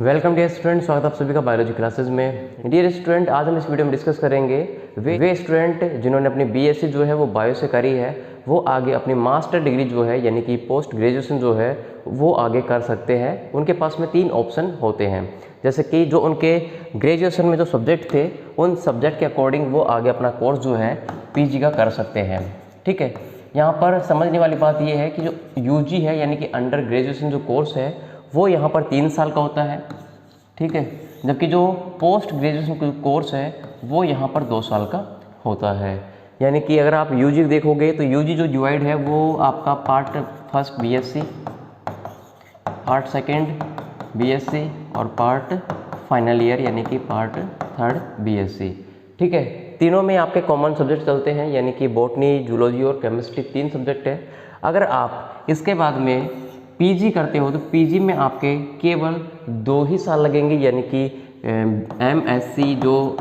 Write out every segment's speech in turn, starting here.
Welcome dear student, स्वागत आप सभी का बायोलॉजी क्लासेस में। डियर स्टूडेंट, आज हम इस वीडियो में डिस्कस करेंगे वे स्टूडेंट जिन्होंने अपनी बीएससी जो है वो बायो से करी है, वो आगे अपनी मास्टर डिग्री जो है यानी कि पोस्ट ग्रेजुएशन जो है वो आगे कर सकते हैं। उनके पास में 3 ऑप्शन होते हैं, जैसे कि जो उनके ग्रेजुएशन में जो सब्जेक्ट थे उन सब्जेक्ट के अकॉर्डिंग वो आगे अपना कोर्स जो है पीजी का कर सकते हैं। ठीक है, यहाँ पर समझने वाली बात ये है कि जो यूजी है यानी कि अंडर ग्रेजुएशन जो कोर्स है वो यहाँ पर 3 साल का होता है। ठीक है, जबकि जो पोस्ट ग्रेजुएशन कोर्स है वो यहाँ पर 2 साल का होता है। यानी कि अगर आप यूजी देखोगे तो यूजी जो डिवाइड है वो आपका part first BSc, part second BSc और पार्ट फाइनल ईयर यानी कि पार्ट थर्ड बीएससी। ठीक है, तीनों में आपके कॉमन सब्जेक्ट चलते हैं यानी कि बॉटनी, जूलॉजी और केमिस्ट्री 3 सब्जेक्ट है। अगर आप इसके बाद में पीजी करते हो तो पीजी में आपके केवल 2 ही साल लगेंगे, यानी कि एमएससी जो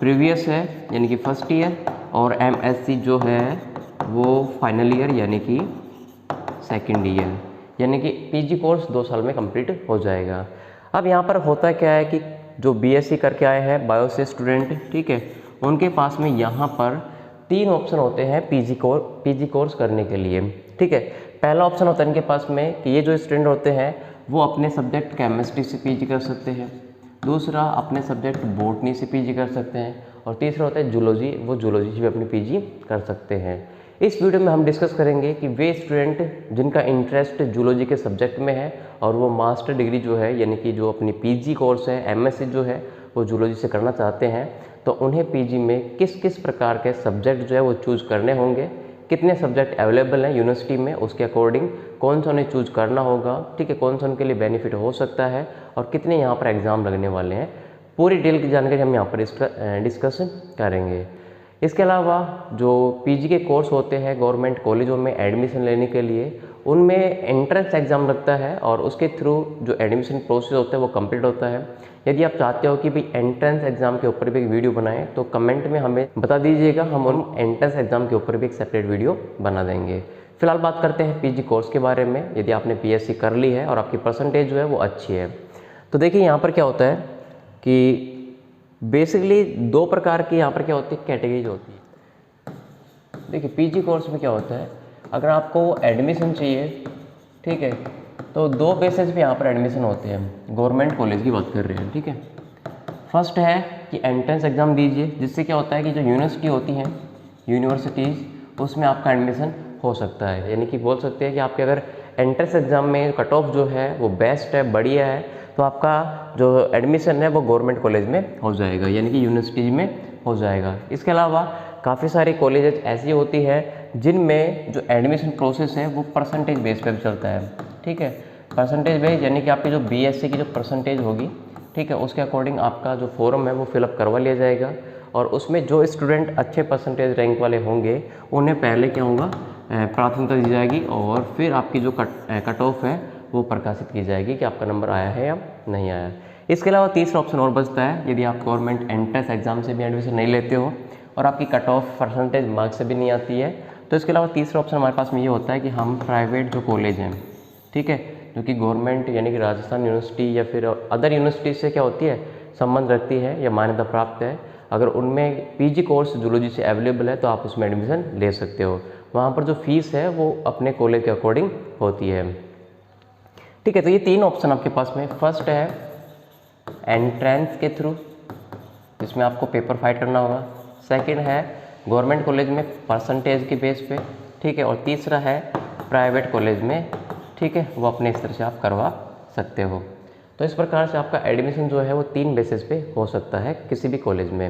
प्रीवियस है यानी कि फर्स्ट ईयर और एमएससी जो है वो फाइनल ईयर यानी कि सेकंड ईयर, यानी कि पीजी कोर्स 2 साल में कंप्लीट हो जाएगा। अब यहाँ पर होता क्या है कि जो बीएससी करके आए हैं बायो से स्टूडेंट, ठीक है, उनके पास में यहाँ पर 3 ऑप्शन होते हैं पीजी कोर्स करने के लिए। ठीक है, पहला ऑप्शन होता है इनके पास में कि ये जो स्टूडेंट होते हैं वो अपने सब्जेक्ट केमिस्ट्री से पीजी कर सकते हैं, दूसरा अपने सब्जेक्ट बॉटनी से पीजी कर सकते हैं और तीसरा होता है जूलॉजी, वो जूलॉजी से भी अपनी पीजी कर सकते हैं। इस वीडियो में हम डिस्कस करेंगे कि वे स्टूडेंट जिनका इंटरेस्ट जूलॉजी के सब्जेक्ट में है और वो मास्टर डिग्री जो है यानी कि जो अपनी पीजी कोर्स है एमएससी जो है वो जूलॉजी से करना चाहते हैं, तो उन्हें पीजी में किस किस प्रकार के सब्जेक्ट जो है वो चूज़ करने होंगे, कितने सब्जेक्ट अवेलेबल हैं यूनिवर्सिटी में, उसके अकॉर्डिंग कौन सा उन्हें चूज करना होगा, ठीक है, कौन सा उनके लिए बेनिफिट हो सकता है और कितने यहाँ पर एग्ज़ाम लगने वाले हैं, पूरी डिटेल की जानकारी हम यहाँ पर डिस्कशन करेंगे। इसके अलावा जो पीजी के कोर्स होते हैं गवर्नमेंट कॉलेजों में एडमिशन लेने के लिए, उनमें एंट्रेंस एग्ज़ाम लगता है और उसके थ्रू जो एडमिशन प्रोसेस होता है वो कंप्लीट होता है। यदि आप चाहते हो कि भाई एंट्रेंस एग्ज़ाम के ऊपर भी एक वीडियो बनाएं तो कमेंट में हमें बता दीजिएगा, हम उन एंट्रेंस एग्ज़ाम के ऊपर भी एक सेपरेट वीडियो बना देंगे। फिलहाल बात करते हैं पीजी कोर्स के बारे में। यदि आपने पीएससी कर ली है और आपकी परसेंटेज जो है वो अच्छी है तो देखिए यहाँ पर क्या होता है कि बेसिकली 2 प्रकार की यहाँ पर क्या होती है कैटेगरीज होती है। देखिए पीजी कोर्स में क्या होता है, अगर आपको एडमिशन चाहिए, ठीक है, तो 2 बेसिस पे यहाँ पर एडमिशन होते हैं। गवर्नमेंट कॉलेज की बात कर रहे हैं, ठीक है। फर्स्ट है कि एंट्रेंस एग्ज़ाम दीजिए, जिससे क्या होता है कि जो यूनिवर्सिटी होती हैं यूनिवर्सिटीज़ उसमें आपका एडमिशन हो सकता है, यानी कि बोल सकते हैं कि आपके अगर एंट्रेंस एग्ज़ाम में कट ऑफ जो है वो बेस्ट है, बढ़िया है, तो आपका जो एडमिशन है वो गवर्नमेंट कॉलेज में हो जाएगा यानी कि यूनिवर्सिटी में हो जाएगा। इसके अलावा काफ़ी सारी कॉलेजेस ऐसी होती है जिनमें जो एडमिशन प्रोसेस है वो परसेंटेज बेस पर चलता है। ठीक है, परसेंटेज बेस यानी कि आपकी जो बीएससी की जो परसेंटेज होगी, ठीक है, उसके अकॉर्डिंग आपका जो फॉर्म है वो फिलअप करवा लिया जाएगा और उसमें जो स्टूडेंट अच्छे परसेंटेज रैंक वाले होंगे उन्हें पहले क्या होगा प्राथमिकता दी जाएगी और फिर आपकी जो कट ऑफ है वो प्रकाशित की जाएगी कि आपका नंबर आया है या नहीं आया। इसके अलावा तीसरा ऑप्शन और बचता है, यदि आप गवर्नमेंट एंट्रेंस एग्ज़ाम से भी एडमिशन नहीं लेते हो और आपकी कट ऑफ परसेंटेज मार्क्स से भी नहीं आती है, तो इसके अलावा तीसरा ऑप्शन हमारे पास में ये होता है कि हम प्राइवेट जो कॉलेज हैं, ठीक है, जो कि गवर्नमेंट यानी कि राजस्थान यूनिवर्सिटी या फिर अदर यूनिवर्सिटी से क्या होती है संबंध रखती है या मान्यता प्राप्त है, अगर उनमें पीजी कोर्स जूलॉजी से अवेलेबल है तो आप उसमें एडमिशन ले सकते हो। वहाँ पर जो फीस है वो अपने कॉलेज के अकॉर्डिंग होती है। ठीक है, तो ये 3 ऑप्शन आपके पास में। फर्स्ट है एंट्रेंस के थ्रू, जिसमें आपको पेपर फाइट करना होगा। सेकंड है गवर्नमेंट कॉलेज में परसेंटेज के बेस पे, ठीक है, और तीसरा है प्राइवेट कॉलेज में, ठीक है, वो अपने स्तर से आप करवा सकते हो। तो इस प्रकार से आपका एडमिशन जो है वो 3 बेसिस पे हो सकता है किसी भी कॉलेज में।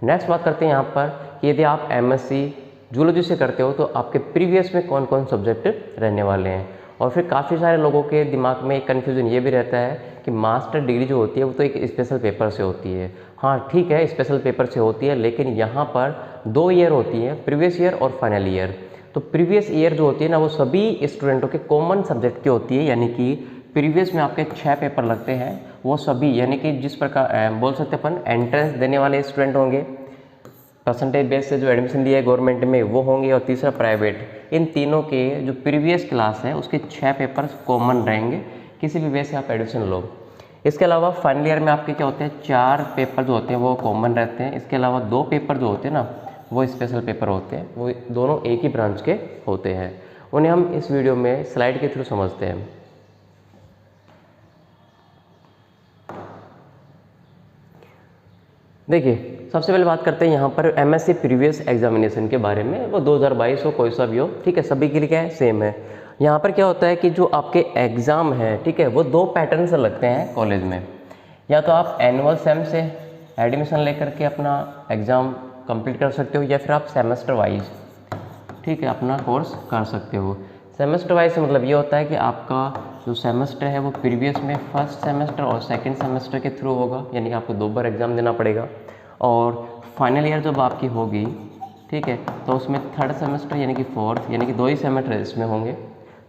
नेक्स्ट बात करते हैं यहाँ पर कि यदि आप एमएससी जूलॉजी से करते हो तो आपके प्रीवियस में कौन कौन सब्जेक्ट रहने वाले हैं। और फिर काफ़ी सारे लोगों के दिमाग में एक कन्फ्यूज़न ये भी रहता है कि मास्टर डिग्री जो होती है वो तो एक स्पेशल पेपर से होती है। हाँ ठीक है, स्पेशल पेपर से होती है, लेकिन यहाँ पर 2 ईयर होती है, प्रीवियस ईयर और फाइनल ईयर। तो प्रीवियस ईयर जो होती है ना वो सभी स्टूडेंटों के कॉमन सब्जेक्ट की होती है, यानी कि प्रीवियस में आपके 6 पेपर लगते हैं, वो सभी यानी कि जिस प्रकार बोल सकते अपन एंट्रेंस देने वाले स्टूडेंट होंगे, परसेंटेज बेस से जो एडमिशन लिया है गवर्नमेंट में वो होंगे, और तीसरा प्राइवेट। इन तीनों के जो प्रीवियस क्लास है उसके 6 पेपर कॉमन रहेंगे, किसी भी वे से आप एडमिशन लो। इसके अलावा फाइनल ईयर में आपके क्या होते हैं, 4 पेपर जो होते हैं वो कॉमन रहते हैं। इसके अलावा 2 पेपर जो होते हैं ना वो स्पेशल पेपर होते हैं, वो दोनों एक ही ब्रांच के होते हैं। उन्हें हम इस वीडियो में स्लाइड के थ्रू समझते हैं। देखिए सबसे पहले बात करते हैं यहाँ पर एमएससी प्रीवियस एग्जामिनेशन के बारे में। वो 2022 हो कोई सा भी हो, ठीक है, सभी के लिए क्या है, सेम है। यहाँ पर क्या होता है कि जो आपके एग्ज़ाम है, ठीक है, वो 2 पैटर्न से लगते हैं कॉलेज में। या तो आप एनुअल सेम से एडमिशन लेकर के अपना एग्ज़ाम कंप्लीट कर सकते हो, या फिर आप सेमेस्टर वाइज, ठीक है, अपना कोर्स कर सकते हो। सेमेस्टर वाइज से मतलब ये होता है कि आपका जो सेमेस्टर है वो प्रीवियस में फर्स्ट सेमेस्टर और सेकंड सेमेस्टर के थ्रू होगा, यानी कि आपको 2 बार एग्ज़ाम देना पड़ेगा। और फाइनल ईयर जब आपकी होगी, ठीक है, तो उसमें थर्ड सेमेस्टर यानी कि फोर्थ, यानी कि 2 ही सेमेस्टर इसमें होंगे,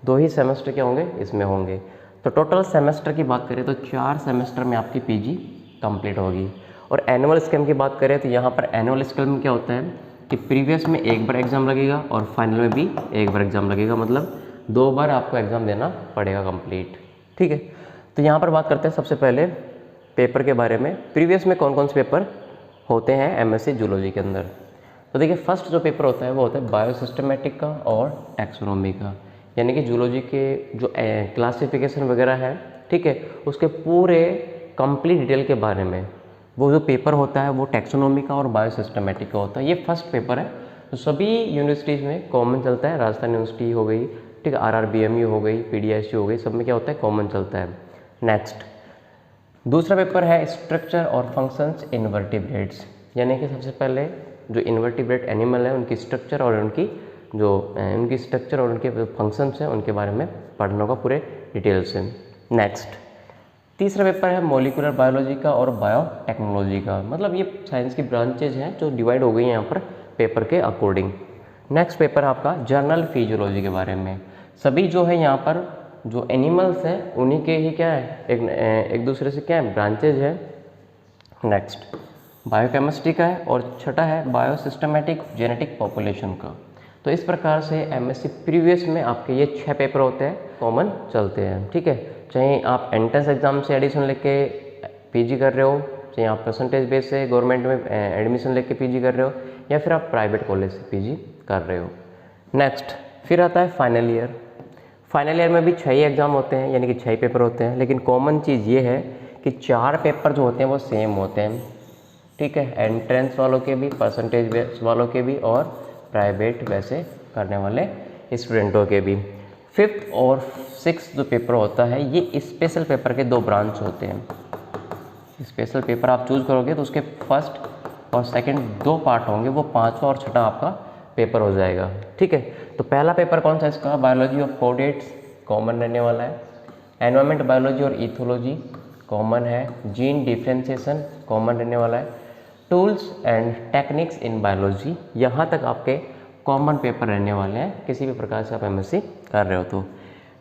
2 ही सेमेस्टर क्या होंगे, इसमें होंगे। तो टोटल सेमेस्टर की बात करें तो 4 सेमेस्टर में आपकी पीजी कंप्लीट होगी। और एनुअल स्कीम की बात करें तो यहाँ पर एनुअल स्कीम में क्या होता है कि प्रीवियस में 1 बार एग्ज़ाम लगेगा और फाइनल में भी 1 बार एग्ज़ाम लगेगा, मतलब 2 बार आपको एग्ज़ाम देना पड़ेगा कंप्लीट, ठीक है। तो यहाँ पर बात करते हैं सबसे पहले पेपर के बारे में। प्रीवियस में कौन कौन से पेपर होते हैं एमएससी जूलॉजी के अंदर। तो देखिए फर्स्ट जो पेपर होता है वो होता है बायोसिस्टमेटिक का और टैक्सोनॉमी का, यानी कि जूलॉजी के जो क्लासिफिकेशन वगैरह है, ठीक है, उसके पूरे कंप्लीट डिटेल के बारे में वो जो पेपर होता है वो टैक्सोनॉमी का और बायोसिस्टमेटिक का होता है। ये फर्स्ट पेपर है, तो सभी यूनिवर्सिटीज़ में कॉमन चलता है। राजस्थान यूनिवर्सिटी हो गई, ठीक है, RRBMU हो गई, PDSU हो गई, सब में क्या होता है, कॉमन चलता है। नेक्स्ट दूसरा पेपर है स्ट्रक्चर और फंक्शंस इनवर्टिब्रेट्स, यानी कि सबसे पहले जो इनवर्टिब्रेट एनिमल है उनकी स्ट्रक्चर और उनकी फंक्शंस हैं उनके बारे में पढ़ना होगा पूरे डिटेल से। नेक्स्ट तीसरा पेपर है मॉलिक्यूलर बायोलॉजी का और बायोटेक्नोलॉजी का, मतलब ये साइंस की ब्रांचेज हैं जो डिवाइड हो गई हैं यहाँ पर पेपर के अकॉर्डिंग। नेक्स्ट पेपर आपका जर्नल फिजियोलॉजी के बारे में। सभी जो है यहाँ पर जो एनिमल्स हैं उन्हीं के ही क्या है, एक दूसरे से क्या है, ब्रांचेज है। नेक्स्ट बायोकेमिस्ट्री का है और छठा है बायोसिस्टमेटिक जेनेटिक पॉपुलेशन का। तो इस प्रकार से एमएससी प्रीवियस में आपके ये 6 पेपर होते हैं, कॉमन चलते हैं, ठीक है। चाहे आप एंट्रेंस एग्जाम से एडिशन लेके पीजी कर रहे हो, चाहे आप परसेंटेज बेस से गवर्नमेंट में एडमिशन लेके पीजी कर रहे हो, या फिर आप प्राइवेट कॉलेज से पीजी कर रहे हो। नेक्स्ट फिर आता है फाइनल ईयर। फाइनल ईयर में भी 6 ही एग्ज़ाम होते हैं, यानी कि 6 पेपर होते हैं, लेकिन कॉमन चीज़ ये है कि 4 पेपर जो होते हैं वो सेम होते हैं, ठीक है, एंट्रेंस वालों के भी, परसेंटेज बेस वालों के भी, और प्राइवेट वैसे करने वाले स्टूडेंटों के भी। 5th और 6th जो पेपर होता है ये स्पेशल पेपर के 2 ब्रांच होते हैं। स्पेशल पेपर आप चूज़ करोगे तो उसके फर्स्ट और सेकंड 2 पार्ट होंगे, वो 5वां और 6ठा आपका पेपर हो जाएगा, ठीक है। तो पहला पेपर कौन सा इसका, बायोलॉजी ऑफ कोडेट्स, कॉमन रहने वाला है। एनवायरमेंट बायोलॉजी और इथोलॉजी कॉमन है। जीन डिफ्रेंशिएशन कॉमन रहने वाला है। Tools and techniques in biology, यहाँ तक आपके कॉमन पेपर रहने वाले हैं किसी भी प्रकार से आप एमएससी कर रहे हो तो।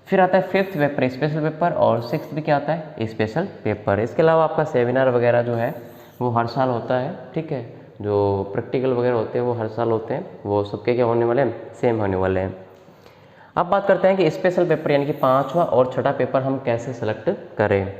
फिर आता है 5th पेपर स्पेशल पेपर, और 6th भी क्या आता है, स्पेशल पेपर। इसके अलावा आपका सेमिनार वगैरह जो है वो हर साल होता है, ठीक है, जो प्रैक्टिकल वगैरह होते हैं वो हर साल होते हैं, वो सबके क्या होने वाले हैं, सेम होने वाले हैं। अब बात करते हैं कि स्पेशल पेपर यानी कि 5वां और 6ठा पेपर हम कैसे सेलेक्ट करें।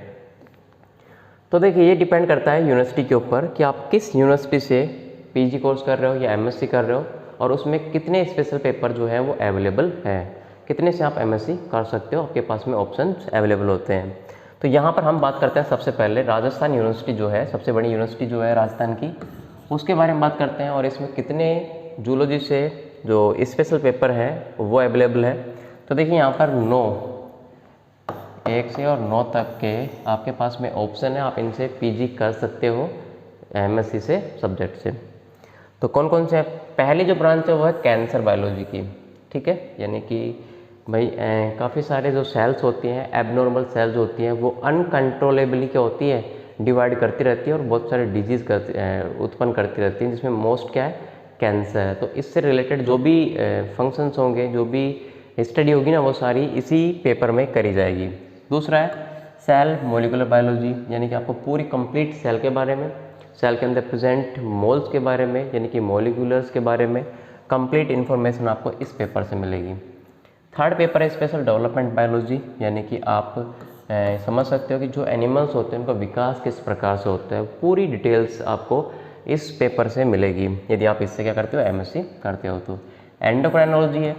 तो देखिए ये डिपेंड करता है यूनिवर्सिटी के ऊपर कि आप किस यूनिवर्सिटी से पीजी कोर्स कर रहे हो या एमएससी कर रहे हो, और उसमें कितने स्पेशल पेपर जो है वो अवेलेबल है, कितने से आप एमएससी कर सकते हो, आपके पास में ऑप्शंस अवेलेबल होते हैं। तो यहाँ पर हम बात करते हैं सबसे पहले राजस्थान यूनिवर्सिटी जो है, सबसे बड़ी यूनिवर्सिटी जो है राजस्थान की, उसके बारे में बात करते हैं, और इसमें कितने जूलॉजी से जो स्पेशल पेपर है वो अवेलेबल है। तो देखिए यहाँ पर 9, 1 से और 9 तक के आपके पास में ऑप्शन है, आप इनसे पीजी कर सकते हो एमएससी से सब्जेक्ट से। तो कौन कौन से हैं, पहली जो ब्रांच है वो है कैंसर बायोलॉजी की, ठीक है, यानी कि भाई काफ़ी सारे जो सेल्स होती हैं, एबनॉर्मल सेल्स होती हैं, वो अनकंट्रोलेबली क्या होती है, डिवाइड करती रहती है और बहुत सारे डिजीज़ उत्पन्न करती रहती हैं, जिसमें मोस्ट क्या है, कैंसर है। तो इससे रिलेटेड जो भी फंक्शंस होंगे, जो भी स्टडी होगी ना, वो सारी इसी पेपर में करी जाएगी। दूसरा है सेल मॉलिक्यूलर बायोलॉजी, यानी कि आपको पूरी कंप्लीट सेल के बारे में, सेल के अंदर प्रेजेंट मोल्स के बारे में, यानी कि मॉलिक्यूलर्स के बारे में कंप्लीट इन्फॉर्मेशन आपको इस पेपर से मिलेगी। थर्ड पेपर है स्पेशल डेवलपमेंट बायोलॉजी, यानी कि आप समझ सकते हो कि जो एनिमल्स होते हैं उनका विकास किस प्रकार से होता है। पूरी डिटेल्स आपको इस पेपर से मिलेगी यदि आप इससे क्या करते हो, एमएससी करते हो तो। एंडोक्राइनोलॉजी है,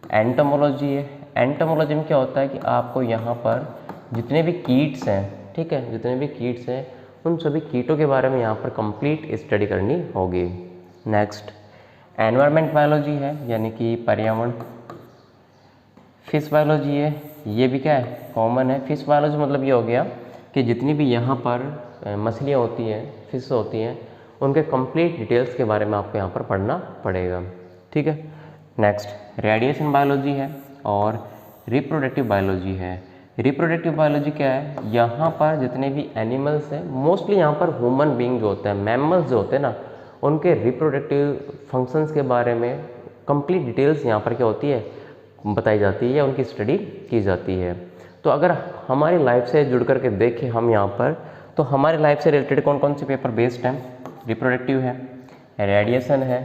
एंटोमोलॉजी है। एंटोमोलॉजी में क्या होता है कि आपको यहाँ पर जितने भी कीट्स हैं, ठीक है, जितने भी कीट्स हैं उन सभी कीटों के बारे में यहाँ पर कंप्लीट स्टडी करनी होगी। नेक्स्ट एनवायरनमेंट बायोलॉजी है, यानी कि पर्यावरण। फिश बायोलॉजी है, ये भी क्या है, कॉमन है। फिश बायोलॉजी मतलब ये हो गया कि जितनी भी यहाँ पर मछलियाँ होती हैं, फिश होती हैं, उनके कंप्लीट डिटेल्स के बारे में आपको यहाँ पर पढ़ना पड़ेगा, ठीक है। नेक्स्ट रेडिएशन बायोलॉजी है और रिप्रोडक्टिव बायोलॉजी है। रिप्रोडक्टिव बायोलॉजी क्या है, यहाँ पर जितने भी एनिमल्स हैं, मोस्टली यहाँ पर ह्यूमन बीइंग जो होते हैं, मैमल्स जो होते हैं ना, उनके रिप्रोडक्टिव फंक्शंस के बारे में कंप्लीट डिटेल्स यहाँ पर क्या होती है, बताई जाती है, उनकी स्टडी की जाती है। तो अगर हमारी लाइफ से जुड़ करके देखें हम यहाँ पर, तो हमारी लाइफ से रिलेटेड कौन कौन से पेपर बेस्ड हैं, रिप्रोडक्टिव है, रेडिएशन है,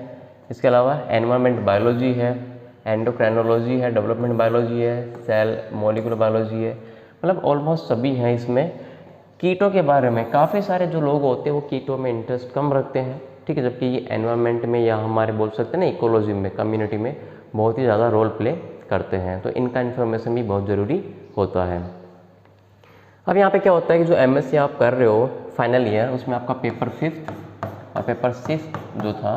इसके अलावा एनवायरनमेंट बायोलॉजी है, एंडोक्राइनोलॉजी है, डेवलपमेंट बायोलॉजी है, सेल मॉलिक्यूलर बायोलॉजी है, मतलब ऑलमोस्ट सभी हैं इसमें। कीटों के बारे में काफ़ी सारे जो लोग होते हैं वो कीटों में इंटरेस्ट कम रखते हैं, ठीक है, जबकि ये एनवायरनमेंट में या हमारे बोल सकते हैं ना इकोलॉजी में, कम्युनिटी में बहुत ही ज़्यादा रोल प्ले करते हैं, तो इनका इन्फॉर्मेशन भी बहुत ज़रूरी होता है। अब यहाँ पे क्या होता है कि जो एमएससी आप कर रहे हो फाइनल ईयर, उसमें आपका पेपर 5th और पेपर 6th जो था,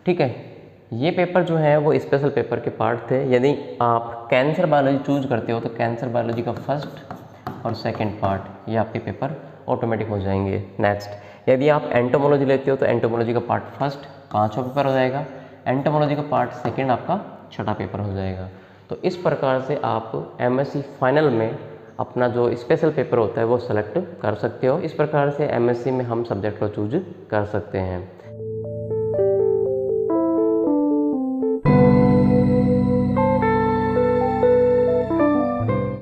ठीक है, ये पेपर जो है वो स्पेशल पेपर के पार्ट थे। यदि आप कैंसर बायोलॉजी चूज करते हो तो कैंसर बायोलॉजी का फर्स्ट और सेकंड पार्ट ये आपके पेपर ऑटोमेटिक हो जाएंगे। नेक्स्ट यदि आप एंटोमोलॉजी लेते हो तो एंटोमोलॉजी का पार्ट फर्स्ट 5वां पेपर हो जाएगा, एंटोमोलॉजी का पार्ट सेकंड आपका 6ठा पेपर हो जाएगा। तो इस प्रकार से आप एमएससी फाइनल में अपना जो स्पेशल पेपर होता है वो सेलेक्ट कर सकते हो। इस प्रकार से एमएससी में हम सब्जेक्ट को चूज कर सकते हैं।